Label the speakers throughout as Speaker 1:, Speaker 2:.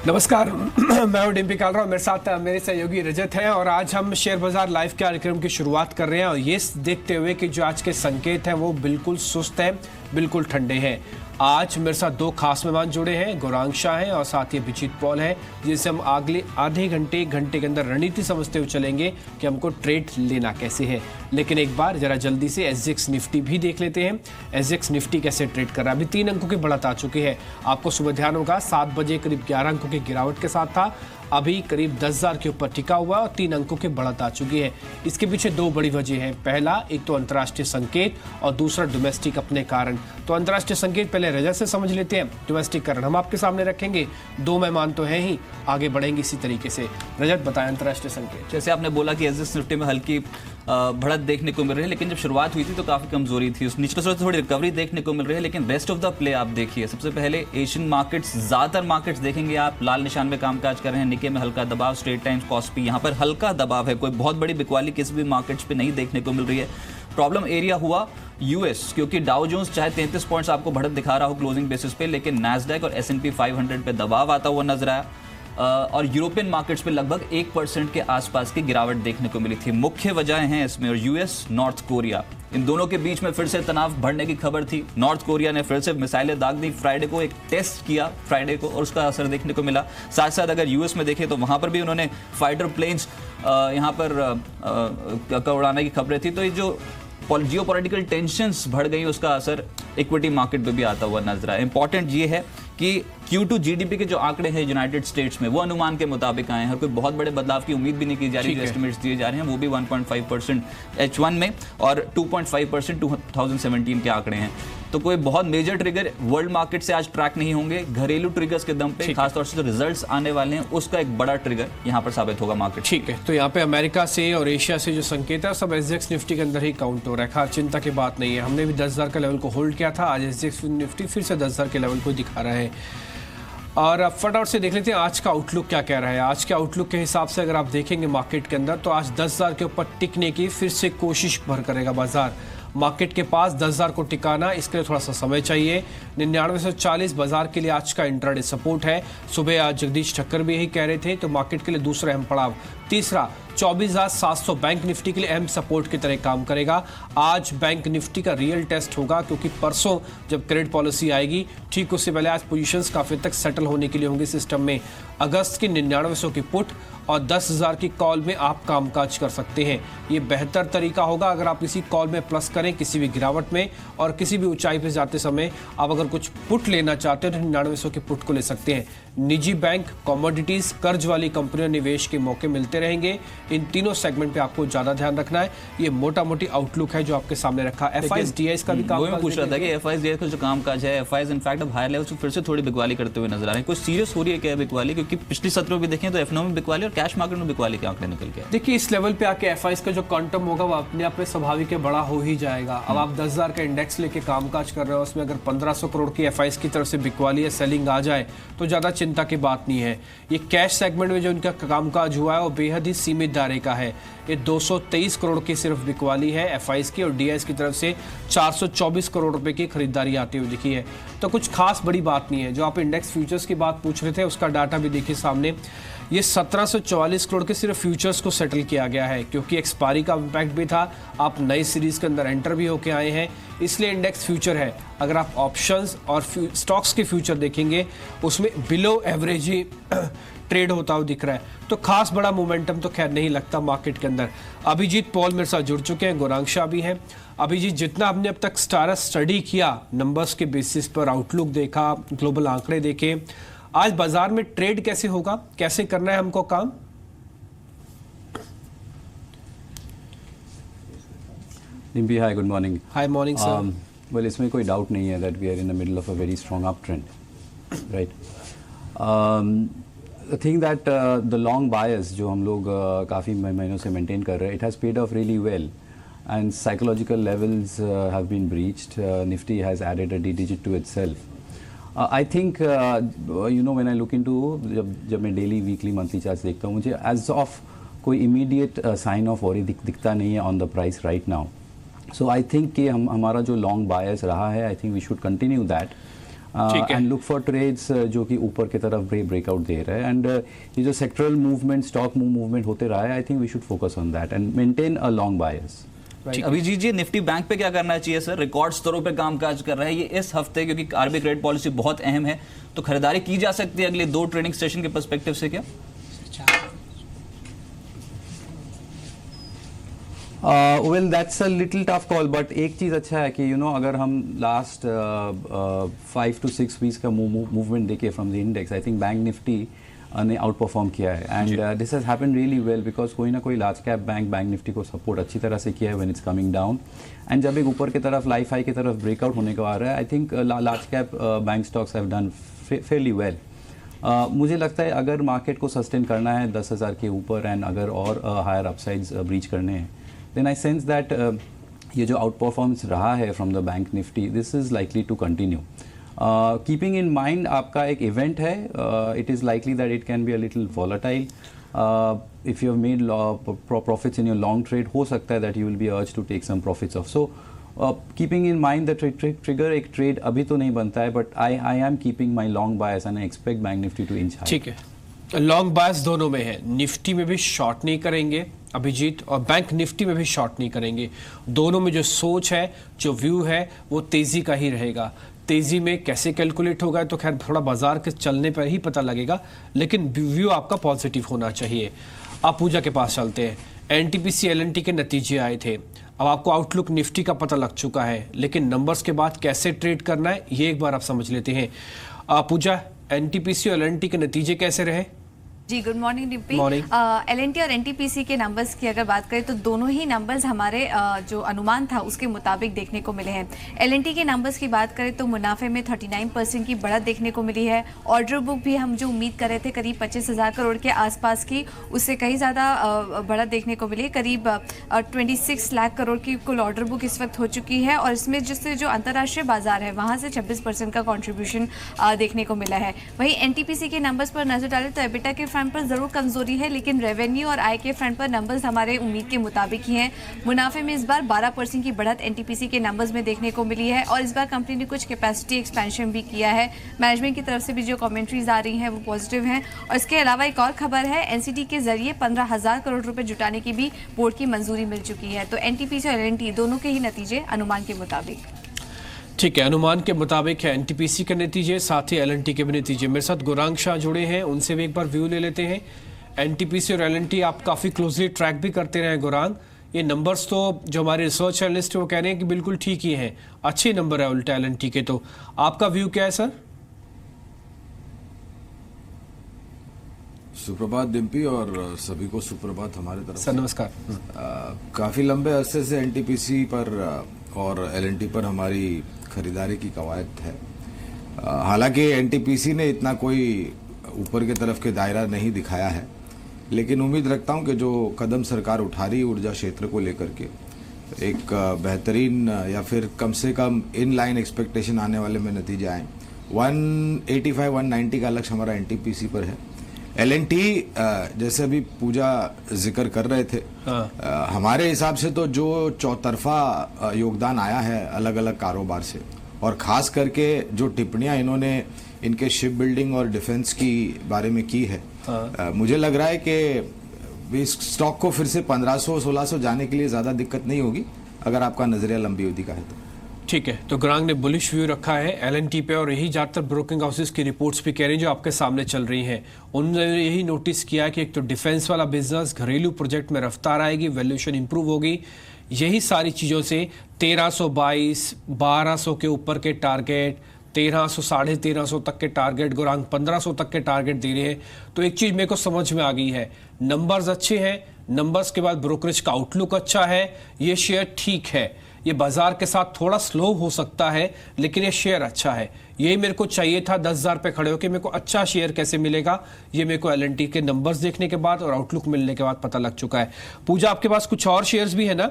Speaker 1: नमस्कार मैं हूं डिम्पी कालरा, मेरे साथ मेरे सहयोगी रजत हैं और आज हम शेयर बाजार लाइव के कार्यक्रम की शुरुआत कर रहे हैं और ये देखते हुए कि जो आज के संकेत हैं वो बिल्कुल सुस्त हैं, बिल्कुल ठंडे हैं। आज मेरे साथ दो खास मेहमान जुड़े हैं, गौरांग शाह हैं और साथ ही अभिजीत पॉल हैं, जिनसे हम अगले आधे घंटे के अंदर रणनीति समझते हुए चलेंगे कि हमको ट्रेड लेना कैसे है। लेकिन एक बार जरा जल्दी से एसजीएक्स निफ्टी भी देख लेते हैं। एसजीएक्स निफ्टी कैसे ट्रेड कर रहा है। अभी 3 अंकों की बढ़त आ चुकी है। आपको सुबह ध्यान होगा 7 बजे करीब 11 अंकों की गिरावट के साथ था, अभी करीब 10,000 के ऊपर टिका हुआ और 3 अंकों की बढ़त आ चुकी है। इसके पीछे 2 बड़ी वजह हैं। पहला, एक तो अंतर्राष्ट्रीय संकेत और दूसरा डोमेस्टिक अपने कारण। तो अंतर्राष्ट्रीय संकेत पहले रजत से समझ लेते हैं, डोमेस्टिक कारण हम आपके सामने रखेंगे। 2 मेहमान तो हैं ही, आगे बढ़ेंगे इसी तरीके से। रजत बताएं अंतर्राष्ट्रीय संकेत।
Speaker 2: जैसे आपने बोला कि एसजीएक्स निफ्टी में हल्की बढ़त देखने को मिल रही है, लेकिन जब शुरुआत हुई थी तो काफी कमजोरी थी, उस निचले स्तर से थोड़ी रिकवरी देखने को मिल रही है। लेकिन रेस्ट ऑफ द प्ले आप देखिए, सबसे पहले एशियन मार्केट्स, ज्यादातर मार्केट्स देखेंगे आप लाल निशान में कामकाज कर रहे हैं। निके में हल्का दबाव, स्ट्रेट टाइम्स, कॉस्पी यहाँ पर हल्का दबाव है, कोई बहुत बड़ी बिकवाली किसी भी मार्केट्स पे नहीं देखने को मिल रही है। प्रॉब्लम एरिया हुआ यूएस, क्योंकि डाउ जोन्स चाहे 33 पॉइंट्स आपको बढ़त दिखा रहा हो क्लोजिंग बेसिस पे, लेकिन नैस्डैक और S&P 500 पे दबाव आता हुआ नजर आया और यूरोपियन मार्केट्स पे लगभग 1% के आसपास की गिरावट देखने को मिली थी। मुख्य वजह हैं इसमें और यूएस, नॉर्थ कोरिया, इन दोनों के बीच में फिर से तनाव बढ़ने की खबर थी। नॉर्थ कोरिया ने फिर से मिसाइलें दाग दी, फ्राइडे को एक टेस्ट किया फ्राइडे को और उसका असर देखने को मिला। साथ साथ अगर यूएस में देखें तो वहां पर भी उन्होंने फाइटर प्लेन्स यहाँ पर उड़ाने की खबरें थी। तो ये जो जियोपॉलिटिकल टेंशंस बढ़ गई, उसका असर इक्विटी मार्केट पे भी आता हुआ नजर आया। इंपॉर्टेंट ये है कि Q2 जीडीपी के जो आंकड़े हैं यूनाइटेड स्टेट्स में वो अनुमान के मुताबिक आए हैं और कोई बहुत बड़े बदलाव की उम्मीद भी नहीं की जा रही। जो एस्टिमेट्स दिए जा रहे हैं वो भी 1.5% H1 में और 2.5% 2017 के आंकड़े हैं। तो कोई बहुत मेजर ट्रिगर वर्ल्ड मार्केट से आज ट्रैक नहीं होंगे। घरेलू ट्रिगर्स के दम पे खासतौर से जो रिजल्ट्स आने वाले हैं उसका एक बड़ा ट्रिगर यहाँ पर साबित होगा मार्केट।
Speaker 1: ठीक है, तो यहाँ पे अमेरिका से और एशिया से जो संकेत है सब एसजीएक्स निफ्टी के अंदर ही काउंट हो रहा है। खास चिंता की बात नहीं है। हमने भी 10,000 का लेवल को होल्ड किया था, आज एसजीएक्स निफ्टी फिर से 10,000 के लेवल को दिखा रहा है। और अब फटाफट से देख लेते हैं आज का आउटलुक क्या कह रहा है। आज के आउटलुक के हिसाब से अगर आप देखेंगे मार्केट के अंदर तो आज 10,000 के ऊपर टिकने की फिर से कोशिश भर करेगा बाजार। मार्केट के पास 10,000 को टिकाना, इसके लिए थोड़ा सा समय चाहिए। 9940 बाजार के लिए आज का इंट्राडे सपोर्ट है। सुबह आज जगदीश ठक्कर भी यही कह रहे थे। तो मार्केट के लिए दूसरा अहम पड़ाव। तीसरा 24,700 बैंक निफ्टी के लिए अहम सपोर्ट की तरह काम करेगा। आज बैंक निफ्टी का रियल टेस्ट होगा, क्योंकि परसों जब क्रेडिट पॉलिसी आएगी ठीक उससे पहले आज पोजीशंस काफी तक सेटल होने के लिए होंगे सिस्टम में। अगस्त की 9900 की पुट और 10,000 की कॉल में आप कामकाज कर सकते हैं। ये बेहतर तरीका होगा अगर आप इसी कॉल में प्लस करें किसी भी गिरावट में, और किसी भी ऊंचाई पे जाते समय आप अगर कुछ पुट लेना चाहते हो तो 9900 की पुट को ले सकते हैं। निजी बैंक, कमोडिटीज, कर्ज वाली कंपनियों निवेश के मौके मिलते रहेंगे। इन तीनों सेगमेंट पे आपको ज्यादा ध्यान रखना है। ये मोटा मोटी आउटलुक है जो आपके सामने रखा। एफआईएस डीआईएस का भी काम
Speaker 2: पूछ रहा था कि एफआईएस डीआईएस का जो कामकाज है, एफआईएस इनफैक्ट अब हायर लेवल से फिर से थोड़ी बिकवाली करते हुए नजर आ रहे हैं। कुछ सीरियस हो रही है क्या बिकवाली? क्योंकि पिछली सत्रों में देखें तो एफनो में बिकवाली और कैश मार्केट में बिकवाली के आंकड़े निकल के।
Speaker 1: देखिए इस लेवल पे आके एफआईएस का जो क्वांटम होगा वो अपने आप में स्वाभाविक है, बड़ा हो ही जाएगा। अब आप 10,000 का इंडेक्स लेके कामकाज कर रहे हो, उसमें अगर 1500 करोड़ की एफआईएस की तरफ से बिकवाली या सेलिंग आ जाए तो ज्यादा चिंता की बात नहीं है। ये कैश सेगमेंट में जो इनका कामकाज हुआ है वो बेहद ही सीमित दायरे का है। ये 223 करोड़ की सिर्फ बिकवाली है एफआईएस की, और डीआईएस की तरफ से 424 करोड़ रुपए की खरीदारी आती हुई दिखी है। तो कुछ खास बड़ी बात नहीं है। जो आप इंडेक्स फ्यूचर्स की बात पूछ रहे थे उसका डाटा भी देखिए सामने। ये 1744 करोड़ के सिर्फ फ्यूचर्स को सेटल किया गया है, क्योंकि एक्सपायरी का इम्पैक्ट भी था। आप नई सीरीज के अंदर एंटर भी होके आए हैं, इसलिए इंडेक्स फ्यूचर है। अगर आप ऑप्शंस और स्टॉक्स के फ्यूचर देखेंगे उसमें बिलो एवरेज ही ट्रेड होता हुआ दिख रहा है। तो खास बड़ा मोमेंटम तो खैर नहीं लगता मार्केट के अंदर। अभिजीत पॉल मेरे साथ जुड़ चुके हैं, गौरांग शाह भी हैं। अभिजीत, जितना हमने अब तक स्टडी किया, नंबर्स के बेसिस पर आउटलुक देखा, ग्लोबल आंकड़े देखे, आज बाजार में ट्रेड कैसे होगा, कैसे करना है हमको काम?
Speaker 3: Dimpi, hi, good morning.
Speaker 1: Hi, morning, sir.
Speaker 3: Well, इसमें कोई डाउट नहीं है that we are in the middle of a very strong uptrend, right? The thing that the long bias जो हम लोग काफ़ी महीनों से maintain कर रहे हैं, it has paid off really well, and psychological levels have been breached. Nifty has added a D-digit to itself. I think you know when I look into जब मैं daily, weekly, monthly charts देखता हूँ, मुझे as of कोई immediate sign of worry दिखता नहीं है on the price right now. So I think कि हमारा जो long bias रहा है, I think we should continue that. And look for trades जो कि ऊपर की तरफ ब्रेकआउट दे रहे हैं, एंड ये जो सेक्टरल मूवमेंट, स्टॉक मूवमेंट होते रहा है, I think we should focus on that and maintain a long bias.
Speaker 2: Abhijit ji, Nifty bank पे क्या करना चाहिए सर? रिकॉर्ड स्तरों पे कामकाज कर रहा है ये इस हफ्ते, क्योंकि आरबीआई क्रेडिट पॉलिसी बहुत अहम है, तो खरीदारी की जा सकती है अगले 2 ट्रेडिंग सेशन के पर्सपेक्टिव से क्या?
Speaker 3: Well that's a little tough call, but एक चीज़ अच्छा है कि अगर हम लास्ट 5 to 6 वीक्स का मूवमेंट देखें from the index, I think bank Nifty ने आउट परफॉर्म किया है, and this has happened really well because कोई ना कोई लार्ज कैप बैंक निफ्टी को सपोर्ट अच्छी तरह से किया है when it's coming down, and जब एक ऊपर की तरफ लाइफ हाई की तरफ ब्रेकआउट होने को आ रहा है, I think large cap bank stocks have done fairly well. मुझे लगता है अगर मार्केट को सस्टेन करना है 10,000 के ऊपर एंड अगर और हायर अपसाइड्स ब्रीच करने हैं, then I sense that ये जो आउट परफॉर्मेंस रहा है from the bank Nifty, this is likely to continue. Keeping in mind आपका एक इवेंट है, it is likely that it can be a little volatile. If you have made profits in your long trade, हो सकता है that you will be urge to take some profits off. So keeping in mind the trigger, एक trade अभी तो नहीं बनता है, but I am keeping my long bias and I expect bank Nifty to inch high.
Speaker 1: ठीक है, long बायस दोनों में है, निफ्टी में भी शॉर्ट नहीं करेंगे अभिजीत, और बैंक निफ्टी में भी शॉर्ट नहीं करेंगे। दोनों में जो सोच है, जो व्यू है, वो तेज़ी का ही रहेगा। तेज़ी में कैसे कैलकुलेट होगा तो खैर थोड़ा बाजार के चलने पर ही पता लगेगा, लेकिन व्यू आपका पॉजिटिव होना चाहिए। आप पूजा के पास चलते हैं। एनटीपीसी एलएनटी के नतीजे आए थे, अब आपको आउटलुक निफ्टी का पता लग चुका है, लेकिन नंबर्स के बाद कैसे ट्रेड करना है ये एक बार आप समझ लेते हैं। पूजा, एनटीपीसी और एलएनटी के नतीजे कैसे रहे?
Speaker 4: जी, गुड मॉर्निंग डिम्पी।
Speaker 1: एलएनटी
Speaker 4: और एनटीपीसी के नंबर्स की अगर बात करें तो दोनों ही नंबर्स हमारे जो अनुमान था उसके मुताबिक देखने को मिले हैं। एलएनटी के नंबर्स की बात करें तो मुनाफे में 39% की बढ़त देखने को मिली है। ऑर्डर बुक भी हम जो उम्मीद कर रहे थे करीब 25,000 करोड़ के आसपास की, उससे कहीं ज़्यादा बढ़त देखने को मिली है। करीब 26 लाख करोड़ की कुल ऑर्डर बुक इस वक्त हो चुकी है, और इसमें जिससे जो अंतर्राष्ट्रीय बाजार है वहाँ से 26% का कॉन्ट्रीब्यूशन देखने को मिला है। वहीं एनटीपीसी के नंबर्स पर नजर डालें तो एबिटा के फ्रंट पर जरूर कमजोरी है, लेकिन रेवेन्यू और आय के फ्रंट पर नंबर्स हमारे उम्मीद के मुताबिक ही हैं। मुनाफे में इस बार 12% की बढ़त एनटीपीसी के नंबर्स में देखने को मिली है, और इस बार कंपनी ने कुछ कैपेसिटी एक्सपेंशन भी किया है। मैनेजमेंट की तरफ से भी जो कमेंट्रीज आ रही हैं वो पॉजिटिव हैं। और इसके अलावा एक और खबर है, एनसीटी के जरिए 15,000 करोड़ रुपए जुटाने की भी बोर्ड की मंजूरी मिल चुकी है। तो एनटीपीसी और एलएनटी दोनों के ही नतीजे अनुमान के मुताबिक।
Speaker 1: ठीक है, अनुमान के मुताबिक है एनटीपीसी के नतीजे, साथ ही एलएनटी के भी नतीजे। मेरे साथ गुरांग शाह जुड़े हैं, उनसे भी एक बार व्यू ले लेते हैं। एनटीपीसी और एलएनटी आप काफ़ी क्लोजली ट्रैक भी करते रहे गुरांग, ये नंबर्स तो जो हमारे रिसर्च एनालिस्ट है वो कह रहे हैं कि बिल्कुल ठीक ही हैं, अच्छे नंबर है उल्टा एलएनटी के। तो आपका व्यू क्या है सर?
Speaker 5: सुप्रभात डिम्पी, और सभी को सुप्रभात हमारे तरफ
Speaker 1: सर। नमस्कार।
Speaker 5: काफ़ी लंबे अरसे से एनटीपीसी पर और एलएनटी पर हमारी खरीदारी की कवायद है। हालांकि एनटीपीसी ने इतना कोई ऊपर की तरफ के दायरा नहीं दिखाया है, लेकिन उम्मीद रखता हूं कि जो कदम सरकार उठा रही ऊर्जा क्षेत्र को लेकर के, एक बेहतरीन या फिर कम से कम इन लाइन एक्सपेक्टेशन आने वाले में नतीजे आए। 185-190 का लक्ष्य हमारा एनटीपीसी पर है। एलएनटी जैसे अभी पूजा जिक्र कर रहे थे, हमारे हिसाब से तो जो चौतरफा योगदान आया है अलग अलग कारोबार से, और खास करके जो टिप्पणियां इन्होंने इनके शिप बिल्डिंग और डिफेंस की बारे में की है, मुझे लग रहा है कि इस स्टॉक को फिर से 1500-1600 जाने के लिए ज़्यादा दिक्कत नहीं होगी अगर आपका नजरिया लंबी अवधि का है तो।
Speaker 1: ठीक है, तो ग्रांग ने बुलिश व्यू रखा है एलएनटी पे, और यही ज़्यादातर ब्रोकिंग हाउसेस की रिपोर्ट्स भी कह रही हैं जो आपके सामने चल रही हैं। उन्होंने यही नोटिस किया है कि एक तो डिफेंस वाला बिजनेस, घरेलू प्रोजेक्ट में रफ्तार आएगी, वैल्यूएशन इंप्रूव होगी, यही सारी चीज़ों से 1322, 1200 के ऊपर के टारगेट, 1300, 1350 तक के टारगेट, गुरांग 1500 तक के टारगेट दे रहे हैं। तो एक चीज़ मेरे को समझ में आ गई है, नंबर्स अच्छे हैं, नंबर्स के बाद ब्रोकरेज का आउटलुक अच्छा है, ये शेयर ठीक है, ये बाजार के साथ थोड़ा स्लो हो सकता है लेकिन ये शेयर अच्छा है। यही मेरे को चाहिए था 10,000 पे खड़े होकर। मेरे को अच्छा शेयर कैसे मिलेगा ये मेरे को एलएनटी के नंबर्स देखने के बाद और आउटलुक मिलने के बाद पता लग चुका है। पूजा, आपके पास कुछ और शेयर्स भी है ना,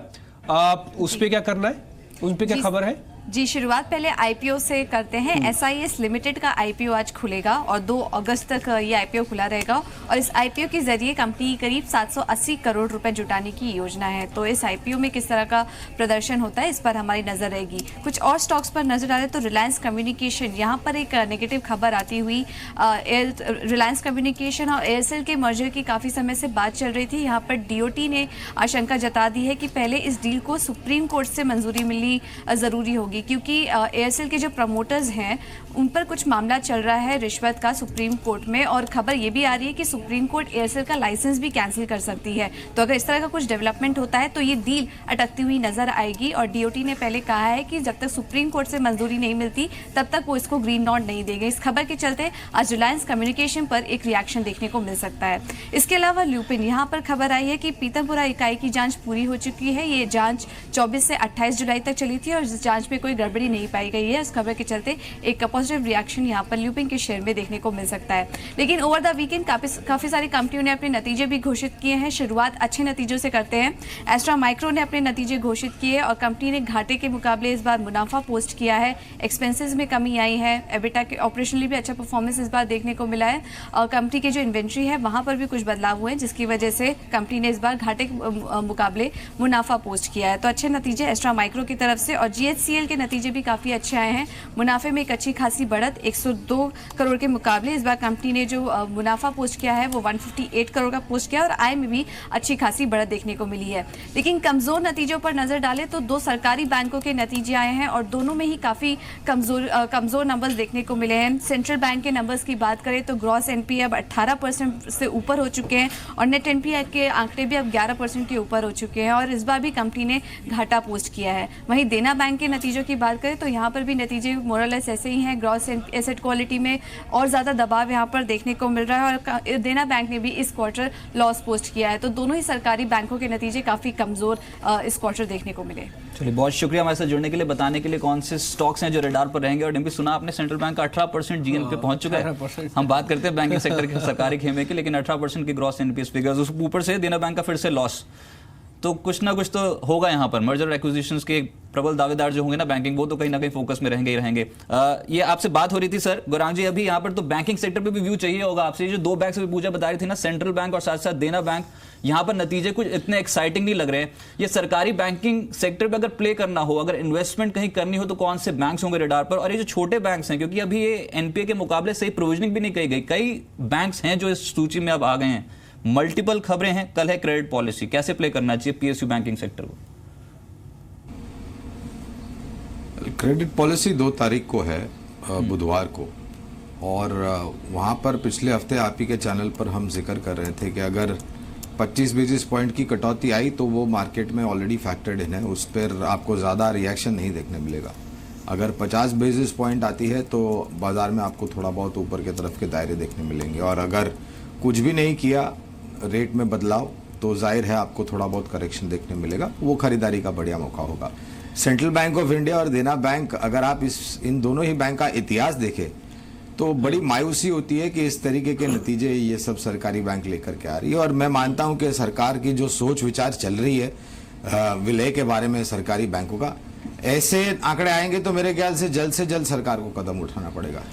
Speaker 1: आप उस पर क्या करना है, उन पर क्या खबर है?
Speaker 4: जी, शुरुआत पहले आईपीओ से करते हैं। एसआईएस लिमिटेड का आईपीओ आज खुलेगा और 2 अगस्त तक ये आईपीओ खुला रहेगा और इस आईपीओ के जरिए कंपनी करीब 780 करोड़ रुपए जुटाने की योजना है। तो इस आईपीओ में किस तरह का प्रदर्शन होता है, इस पर हमारी नजर रहेगी। कुछ और स्टॉक्स पर नजर डालें तो रिलायंस कम्युनिकेशन, यहाँ पर एक नेगेटिव खबर आती हुई रिलायंस कम्युनिकेशन और एयरसेल के मर्जर की काफ़ी समय से बात चल रही थी। यहाँ पर डीओटी ने आशंका जता दी है कि पहले इस डील को सुप्रीम कोर्ट से मंजूरी मिलनी ज़रूरी होगी, क्योंकि एयरसेल के जो प्रमोटर्स हैं उन पर कुछ मामला चल रहा है रिश्वत का सुप्रीम कोर्ट में, और खबर ये भी आ रही है कि सुप्रीम कोर्ट एयरसेल का लाइसेंस भी कैंसिल कर सकती है। तो अगर इस तरह का कुछ डेवलपमेंट होता है तो ये डील अटकती हुई नजर आएगी और डीओटी ने पहले कहा है कि जब तक सुप्रीम कोर्ट से मंजूरी नहीं मिलती तब तक वो इसको ग्रीन नॉट नहीं देंगे। इस खबर के चलते आज रिलायंस कम्युनिकेशन पर एक रिएक्शन देखने को मिल सकता है। इसके अलावा ल्यूपिन, यहाँ पर खबर आई है कि पीतमपुरा इकाई की जांच पूरी हो चुकी है। ये जांच 24 से 28 जुलाई तक चली थी और इस जांच में कोई गड़बड़ी नहीं पाई गई है। इस खबर के चलते एक पॉजिटिव रिएक्शन यहाँ पर ल्यूपिन के शेयर में देखने को मिल सकता है। लेकिन ओवर द वीकेंड काफी सारी कंपनियों ने अपने नतीजे भी घोषित किए हैं। शुरुआत अच्छे नतीजों से करते हैं। एस्ट्रा माइक्रो ने अपने नतीजे घोषित किए और कंपनी ने घाटे के मुकाबले इस बार मुनाफा पोस्ट किया है। एक्सपेंसेस में कमी आई है। एबिटा के ऑपरेशनली भी अच्छा परफॉर्मेंस इस बार देखने को मिला है और कंपनी की जो इन्वेंट्री है वहां पर भी कुछ बदलाव हुए हैं, जिसकी वजह से कंपनी ने इस बार घाटे के मुकाबले मुनाफा पोस्ट किया है। तो अच्छे नतीजे एस्ट्रा माइक्रो की तरफ से। और जीएचसीएल के नतीजे भी काफ़ी अच्छे आए हैं। मुनाफे में एक अच्छी खासी बढ़त, 102 करोड़ के मुकाबले इस बार कंपनी ने जो मुनाफा पोस्ट किया है वो 158 करोड़ का पोस्ट किया और आय में भी अच्छी खासी बढ़त देखने को मिली है। लेकिन कमज़ोर नतीजों पर नज़र डालें तो 2 सरकारी बैंकों के नतीजे आए हैं और दोनों में ही काफ़ी कमज़ोर नंबर्स देखने को मिले हैं। सेंट्रल बैंक के नंबर्स की बात करें तो ग्रॉस एनपीए अब 18% से ऊपर हो चुके हैं और नेट एनपीए के आंकड़े भी अब 11% के ऊपर हो चुके हैं और इस बार भी कंपनी ने घाटा पोस्ट किया है। वहीं देना बैंक के नतीजों की बात करें तो यहाँ पर भी नतीजे मोरलेस ऐसे ही हैं। ग्रॉस एसेट क्वालिटी में और ज़्यादा दबाव यहाँ पर देखने को मिल रहा है और देना बैंक ने भी इस क्वार्टर लॉस पोस्ट किया है। तो दोनों ही सरकारी बैंकों के नतीजे काफ़ी कमज़ोर इस क्वार्टर देखने को मिले।
Speaker 2: चलिए, बहुत शुक्रिया हमारे साथ जुड़ने के लिए, बताने के लिए कौन से स्टॉक्स हैं जो रडार पर रहेंगे। और डिम्पी, सुना आपने सेंट्रल बैंक का 18% जीएन पे पहुंच चुका है। हम बात करते हैं बैंकिंग सेक्टर के सरकारी खेमे की, लेकिन 18% की ग्रॉस एनपीएस फिगर्स, उस ऊपर से देना बैंक का फिर से लॉस। तो कुछ ना कुछ तो होगा यहाँ पर। मर्जर एक्विजिशंस के प्रबल दावेदार जो होंगे ना बैंकिंग, वो तो कहीं ना कहीं फोकस में रहेंगे ही रहेंगे। ये आपसे बात हो रही थी सर गौरांग जी, अभी यहाँ पर तो बैंकिंग सेक्टर पे भी व्यू चाहिए होगा आपसे। ये जो 2 बैंक से भी पूजा बता रही थी ना, सेंट्रल बैंक और साथ साथ देना बैंक, यहाँ पर नतीजे कुछ इतने एक्साइटिंग नहीं लग रहे हैं। ये सरकारी बैंकिंग सेक्टर पे अगर प्ले करना हो, अगर इन्वेस्टमेंट कहीं करनी हो तो कौन से बैंक्स होंगे रडार पर? और ये जो छोटे बैंक्स हैं, क्योंकि अभी ये एनपीए के मुकाबले सही प्रोविजनिंग भी नहीं कही गई, कई बैंक्स हैं जो इस सूची में अब आ गए हैं। मल्टीपल खबरें हैं, कल है क्रेडिट पॉलिसी, कैसे प्ले करना चाहिए पीएसयू बैंकिंग सेक्टर को?
Speaker 5: क्रेडिट पॉलिसी 2 तारीख को है, बुधवार को, और वहाँ पर पिछले हफ्ते आप ही के चैनल पर हम जिक्र कर रहे थे कि अगर 25 बेसिस पॉइंट की कटौती आई तो वो मार्केट में ऑलरेडी फैक्टर्ड इन है, उस पर आपको ज़्यादा रिएक्शन नहीं देखने मिलेगा। अगर 50 बेसिस पॉइंट आती है तो बाज़ार में आपको थोड़ा बहुत ऊपर की तरफ के दायरे देखने मिलेंगे, और अगर कुछ भी नहीं किया रेट में बदलाव तो जाहिर है आपको थोड़ा बहुत करेक्शन देखने मिलेगा। वो खरीदारी का बढ़िया मौका होगा। सेंट्रल बैंक ऑफ इंडिया और देना बैंक, अगर आप इन दोनों ही बैंक का इतिहास देखें तो बड़ी मायूसी होती है कि इस तरीके के नतीजे ये सब सरकारी बैंक लेकर के आ रही है। और मैं मानता हूं कि सरकार की जो सोच विचार चल रही है विलय के बारे में सरकारी बैंकों का, ऐसे आंकड़े आएंगे तो मेरे ख्याल से जल्द सरकार को कदम उठाना पड़ेगा।